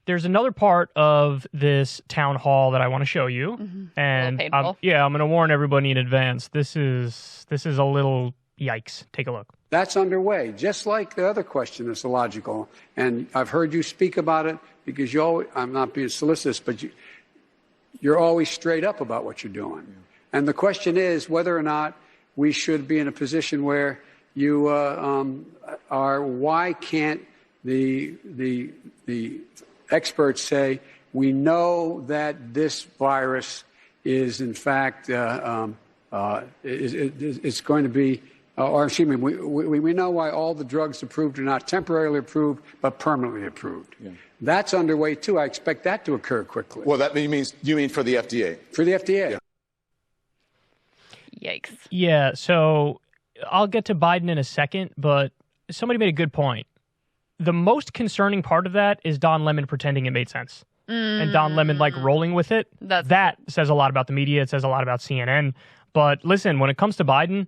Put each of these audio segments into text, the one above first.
there's another part of this town hall that I want to show you, and I'm going to warn everybody in advance. This is a little yikes. Take a look. That's underway, just like the other question that's illogical. And I've heard you speak about it because I'm not being solicitous, but you're always straight up about what you're doing. And the question is whether or not we should be in a position where you are. Why can't the experts say we know that this virus is in fact it's going to be, or excuse me, we know why all the drugs approved are not temporarily approved but permanently approved. Yeah. That's underway too. I expect that to occur quickly. Well, that means you mean for the FDA? For the FDA. Yeah. Yikes. Yeah. So I'll get to Biden in a second, but somebody made a good point. The most concerning part of that is Don Lemon pretending it made sense. And Don Lemon, rolling with it. That says a lot about the media. It says a lot about CNN. But listen, when it comes to Biden,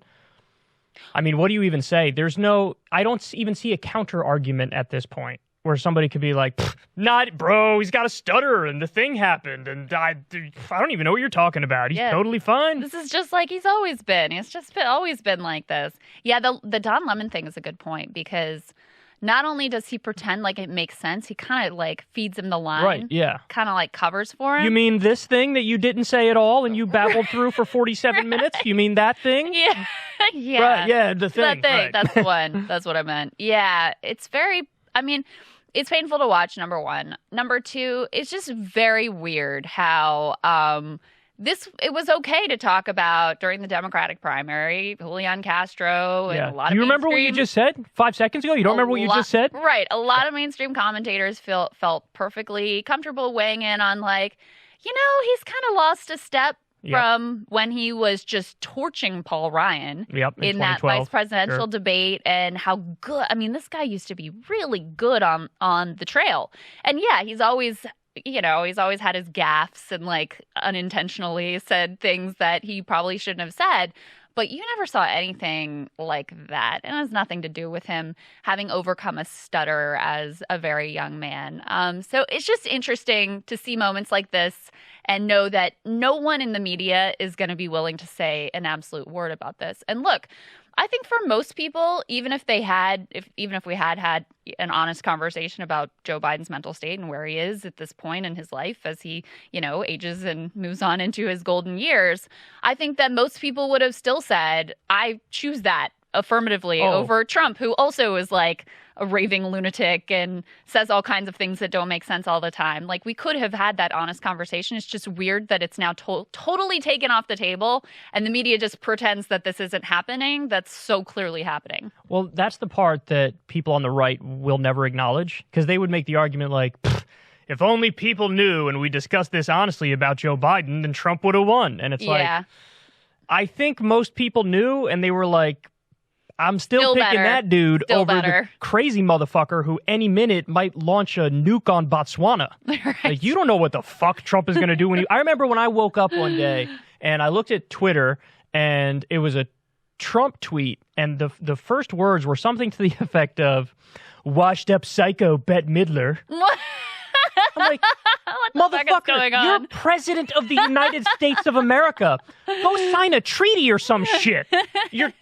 I mean, what do you even say? I don't even see a counter argument at this point where somebody could be like, not, bro, he's got a stutter and the thing happened. And I don't even know what you're talking about. He's totally fine. This is just like he's always been. He's just always been like this. Yeah, the Don Lemon thing is a good point because not only does he pretend like it makes sense, he kind of feeds him the line. Right, yeah. Kind of covers for him. You mean this thing that you didn't say at all and you babbled through for 47 minutes? You mean that thing? Yeah. Yeah. Right, yeah, the thing. That thing. Right. That's the one. That's what I meant. Yeah, it's it's painful to watch, number one. Number two, it's just very weird how it was okay to talk about during the Democratic primary, Julian Castro and a lot of Do you remember what you just said 5 seconds ago? You don't remember what you just said? Right. A lot of mainstream commentators felt perfectly comfortable weighing in on he's kind of lost a step from when he was just torching Paul Ryan in that vice presidential debate and how good. I mean, this guy used to be really good on the trail. And he's always had his gaffes and unintentionally said things that he probably shouldn't have said. But you never saw anything like that. And it has nothing to do with him having overcome a stutter as a very young man. So it's just interesting to see moments like this and know that no one in the media is going to be willing to say an absolute word about this. And look, I think for most people, even if we had an honest conversation about Joe Biden's mental state and where he is at this point in his life as he, ages and moves on into his golden years, I think that most people would have still said, I choose that affirmatively over Trump, who also is a raving lunatic and says all kinds of things that don't make sense all the time. We could have had that honest conversation. It's just weird that it's now totally taken off the table and the media just pretends that this isn't happening. That's so clearly happening. Well, that's the part that people on the right will never acknowledge because they would make the argument if only people knew and we discussed this honestly about Joe Biden, then Trump would have won. And it's I think most people knew and they were I'm still picking that dude over the crazy motherfucker who any minute might launch a nuke on Botswana. Right. You don't know what the fuck Trump is going to do when I remember when I woke up one day and I looked at Twitter and it was a Trump tweet and the first words were something to the effect of washed up psycho Bette Midler. I'm like, motherfucker, you're president of the United States of America. Go sign a treaty or some shit. You're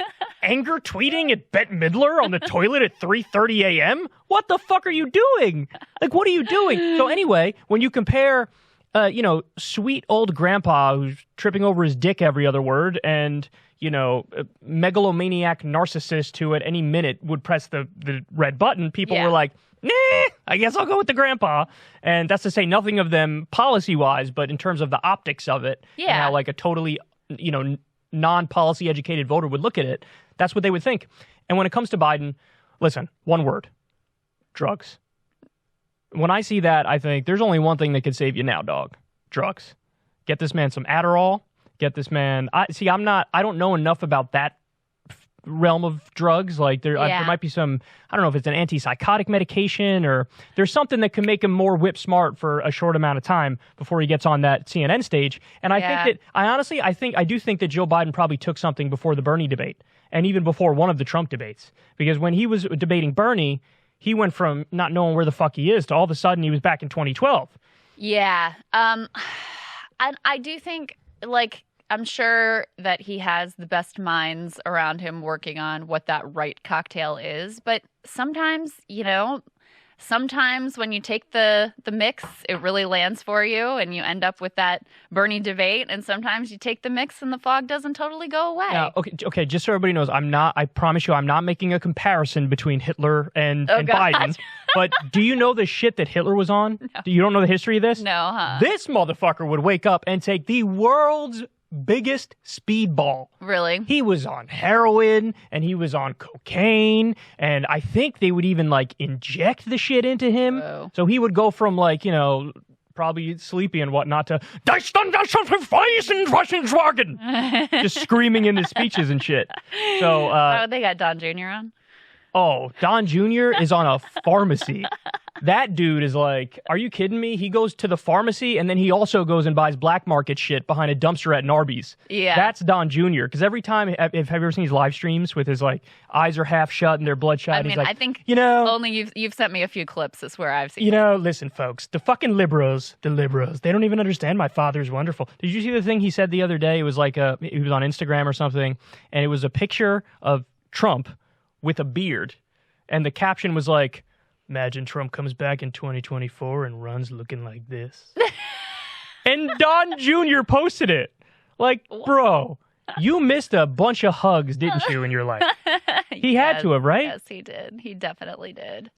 anger tweeting at Bette Midler on the toilet at 3:30 a.m.? What the fuck are you doing? What are you doing? So anyway, when you compare, sweet old grandpa who's tripping over his dick every other word and, a megalomaniac narcissist who at any minute would press the red button, people were like, nah, I guess I'll go with the grandpa. And that's to say nothing of them policy-wise, but in terms of the optics of it, and how a totally, non-policy educated voter would look at it, that's what they would think. And when it comes to Biden, listen, one word, drugs. When I see that, I think there's only one thing that can save you now, dog, drugs. Get this man some Adderall, get this man, I don't know enough about that realm of drugs. There might be some, I don't know if it's an antipsychotic medication or there's something that can make him more whip smart for a short amount of time before he gets on that CNN stage. And I do think that Joe Biden probably took something before the Bernie debate and even before one of the Trump debates, because when he was debating Bernie, he went from not knowing where the fuck he is to all of a sudden he was back in 2012. Yeah. I do think, like, I'm sure that he has the best minds around him working on what that right cocktail is. But sometimes, sometimes when you take the mix, it really lands for you and you end up with that Bernie debate. And sometimes you take the mix and the fog doesn't totally go away. Okay. Just so everybody knows, I promise you, I'm not making a comparison between Hitler and Biden. But do you know the shit that Hitler was on? No. You don't know the history of this? No, huh? This motherfucker would wake up and take the world's biggest speedball. Really? He was on heroin and he was on cocaine, and I think they would even like inject the shit into him. Whoa. So he would go from like, probably sleepy and whatnot to just screaming in his speeches and shit. So they got Don Jr. on? Oh, Don Jr. is on a pharmacy. That dude is like, are you kidding me? He goes to the pharmacy and then he also goes and buys black market shit behind a dumpster at an Arby's. Yeah. That's Don Jr. Because every time, have you ever seen his live streams with his like eyes are half shut and they're bloodshot? I mean, he's like, I think only you've sent me a few clips. That's where I've seen it. Listen, folks, the fucking liberals, they don't even understand my father's wonderful. Did you see the thing he said the other day? It was like, he was on Instagram or something, and it was a picture of Trump with a beard. And the caption was like, imagine Trump comes back in 2024 and runs looking like this. And Don Jr. posted it. Like, bro, you missed a bunch of hugs, didn't you, in your life? He had to have, right? Yes, he did. He definitely did.